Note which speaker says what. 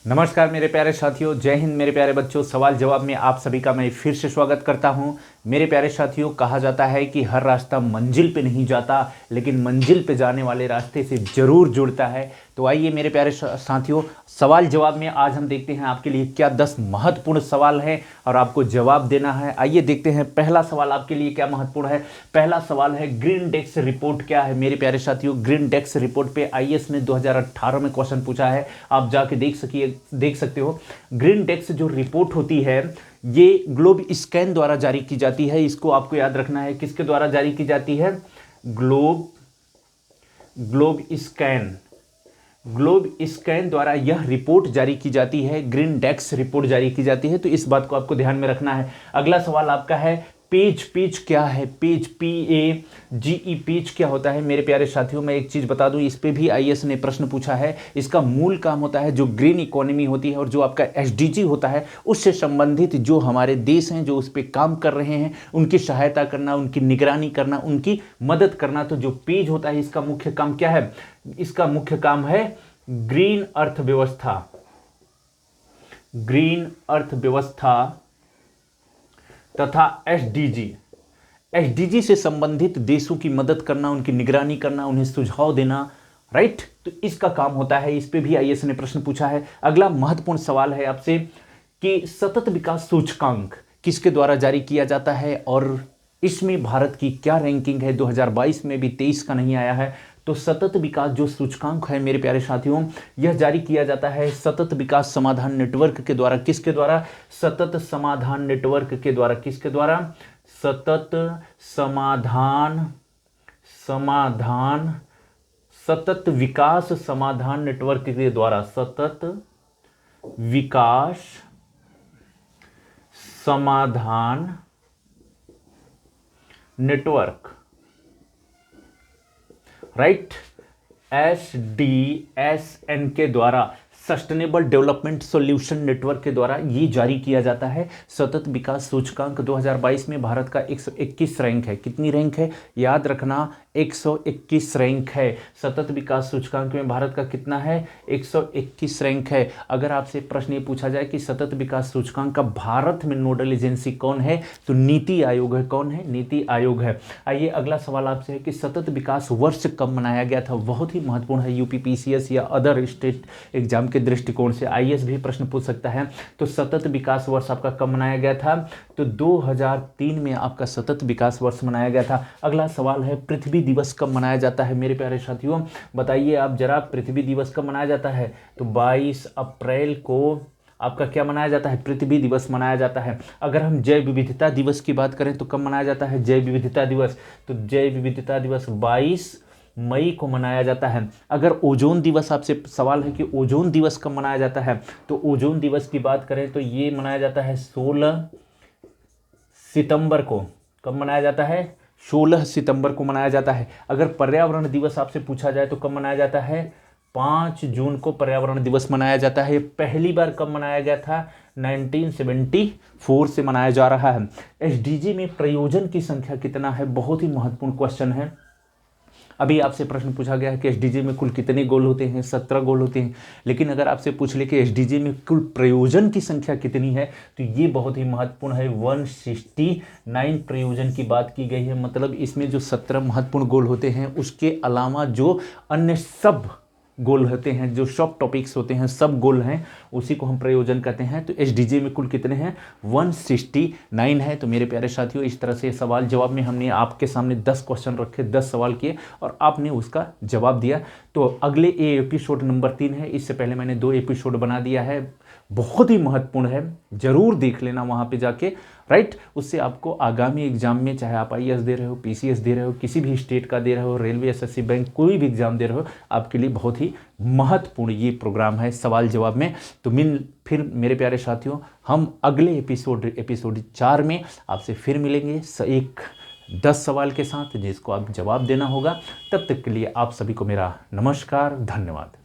Speaker 1: नमस्कार मेरे प्यारे साथियों, जय हिंद मेरे प्यारे बच्चों। सवाल जवाब में आप सभी का मैं फिर से स्वागत करता हूं। मेरे प्यारे साथियों, कहा जाता है कि हर रास्ता मंजिल पे नहीं जाता, लेकिन मंजिल पे जाने वाले रास्ते से जरूर जुड़ता है। तो आइए मेरे प्यारे साथियों, सवाल जवाब में आज हम देखते हैं आपके लिए क्या 10 महत्वपूर्ण सवाल हैं और आपको जवाब देना है। आइए देखते हैं पहला सवाल आपके लिए क्या महत्वपूर्ण है। पहला सवाल है, ग्रीन डेस्क रिपोर्ट क्या है। मेरे प्यारे साथियों, ग्रीन डेस्क रिपोर्ट पे आईएएस ने 2018 में क्वेश्चन पूछा है, आप जाके देख सकते हो। ग्रीन डेस्क जो रिपोर्ट होती है ये ग्लोब स्कैन द्वारा जारी की जाती है। इसको आपको याद रखना है, किसके द्वारा जारी की जाती है? ग्लोब स्कैन द्वारा यह रिपोर्ट जारी की जाती है, ग्रीन डेस्क रिपोर्ट जारी की जाती है। तो इस बात को आपको ध्यान में रखना है। अगला सवाल आपका है, पेज क्या है? पेज PAGE पेज क्या होता है? मेरे प्यारे साथियों, मैं एक चीज बता दूं, इस पे भी आईएएस ने प्रश्न पूछा है। इसका मूल काम होता है जो ग्रीन इकोनॉमी होती है और जो आपका SDG होता है, उससे संबंधित जो हमारे देश हैं जो उस पर काम कर रहे हैं उनकी सहायता करना, उनकी निगरानी करना, उनकी मदद करना। तो जो पेज होता है इसका मुख्य काम क्या है? इसका मुख्य काम है ग्रीन अर्थव्यवस्था तथा एसडीजी से संबंधित देशों की मदद करना, उनकी निगरानी करना, उन्हें सुझाव देना। राइट, तो इसका काम होता है। इस पे भी आईएएस ने प्रश्न पूछा है। अगला महत्वपूर्ण सवाल है आपसे कि सतत विकास सूचकांक किसके द्वारा जारी किया जाता है और इसमें भारत की क्या रैंकिंग है? 2022 में भी 23 का नहीं आया है। तो सतत विकास जो सूचकांक है मेरे प्यारे साथियों, यह जारी किया जाता है सतत विकास समाधान नेटवर्क के द्वारा। किसके द्वारा? सतत समाधान नेटवर्क के द्वारा। किसके द्वारा? सतत विकास समाधान नेटवर्क के द्वारा। सतत विकास समाधान नेटवर्क, राइट, SDSN के द्वारा, सस्टेनेबल डेवलपमेंट सॉल्यूशन नेटवर्क के द्वारा ये जारी किया जाता है। सतत विकास सूचकांक 2022 में भारत का 121 रैंक है। कितनी रैंक है? याद रखना, 121 रैंक है। सतत विकास सूचकांक में भारत का कितना है? 121 रैंक है। अगर आपसे प्रश्न ये पूछा जाए कि सतत विकास सूचकांक का भारत में नोडल एजेंसी कौन है, तो नीति आयोग है। कौन है? नीति आयोग है। आइए अगला सवाल आपसे है कि सतत विकास वर्ष कब मनाया गया था? बहुत ही महत्वपूर्ण है। यूपीपीसीएस या अदर स्टेट एग्जाम के दृष्टिकोण से आईएएस भी प्रश्न पूछ सकता है। तो सतत विकास वर्ष आपका कब मनाया गया था? तो 2003 में आपका सतत विकास वर्ष मनाया गया था। अगला सवाल है, पृथ्वी दिवस कब मनाया जाता है? मेरे प्यारे साथियों बताइए आप जरा, पृथ्वी दिवस कब मनाया जाता है? तो 22 अप्रैल को आपका क्या मनाया जाता है? पृथ्वी दिवस मनाया जाता है। अगर हम जैव विविधता दिवस की बात करें तो कब मनाया जाता है जैव विविधता दिवस? तो जैव विविधता दिवस 22 मई को मनाया जाता है। अगर ओजोन दिवस, आपसे सवाल है कि ओजोन दिवस कब मनाया जाता है, तो ओजोन दिवस की बात करें तो ये मनाया जाता है 16 सितंबर को। कब मनाया जाता है? 16 सितंबर को मनाया जाता है। अगर पर्यावरण दिवस आपसे पूछा जाए तो कब मनाया जाता है? 5 जून को पर्यावरण दिवस मनाया जाता है। पहली बार कब मनाया गया था? 1974 से मनाया जा रहा है। एसडीजी में प्रयोजन की संख्या कितना है? बहुत ही महत्वपूर्ण क्वेश्चन है। अभी आपसे प्रश्न पूछा गया है कि एसडीजी में कुल कितने गोल होते हैं? 17 गोल होते हैं। लेकिन अगर आपसे पूछ ले कि एसडीजी में कुल प्रयोजन की संख्या कितनी है, तो ये बहुत ही महत्वपूर्ण है। 169 प्रयोजन की बात की गई है। मतलब इसमें जो 17 महत्वपूर्ण गोल होते हैं उसके अलावा जो अन्य सब गोल होते हैं, जो सब टॉपिक्स होते हैं, सब गोल हैं, उसी को हम प्रयोजन कहते हैं। तो एसडीजी में कुल कितने हैं? 169 है। तो मेरे प्यारे साथियों, इस तरह से सवाल जवाब में हमने आपके सामने 10 क्वेश्चन रखे, 10 सवाल किए और आपने उसका जवाब दिया। तो अगले एपिसोड नंबर 3 है। इससे पहले मैंने 2 एपिसोड बना दिया है, बहुत ही महत्वपूर्ण है, जरूर देख लेना वहाँ पे जाके। राइट, उससे आपको आगामी एग्जाम में, चाहे आप आईएएस दे रहे हो, पीसीएस दे रहे हो, किसी भी स्टेट का दे रहे हो, रेलवे, एसएससी, बैंक, कोई भी एग्जाम दे रहे हो, आपके लिए बहुत ही महत्वपूर्ण ये प्रोग्राम है सवाल जवाब में। तो फिर मेरे प्यारे साथियों, हम अगले एपिसोड 4 में आपसे फिर मिलेंगे एक 10 सवाल के साथ जिसको आप जवाब देना होगा। तब तक के लिए आप सभी को मेरा नमस्कार, धन्यवाद।